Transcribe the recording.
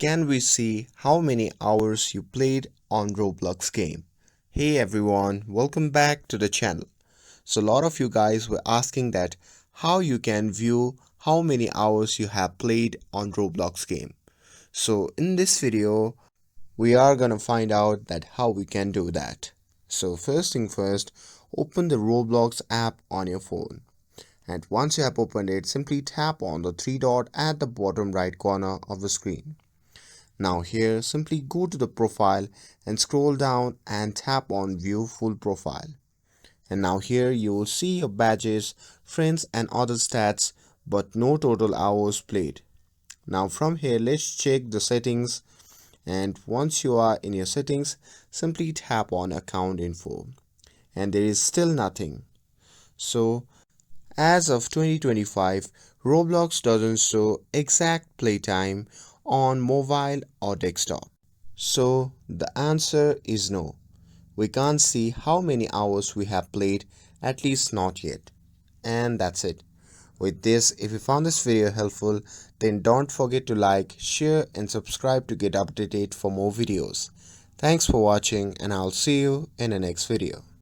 can we see how many hours you played on Roblox game? Hey everyone, welcome back to the channel. So a lot of you guys were asking that how you can view how many hours you have played on Roblox game. So in this video, we are gonna find out that how we can do that. So first thing first, open the Roblox app on your phone. And once you have opened it, simply tap on the three dot at the bottom right corner of the screen. Now here, simply go to the profile and scroll down and tap on view full profile. And now here you will see your badges, friends and other stats, but no total hours played. Now from here, let's check the settings, and once you are in your settings, simply tap on account info and there is still nothing. So as of 2025, Roblox doesn't show exact playtime on mobile or desktop. So the answer is no. We can't see how many hours we have played, at least not yet. And that's it. With this, if you found this video helpful, then don't forget to like, share and subscribe to get updated for more videos. Thanks for watching and I'll see you in the next video.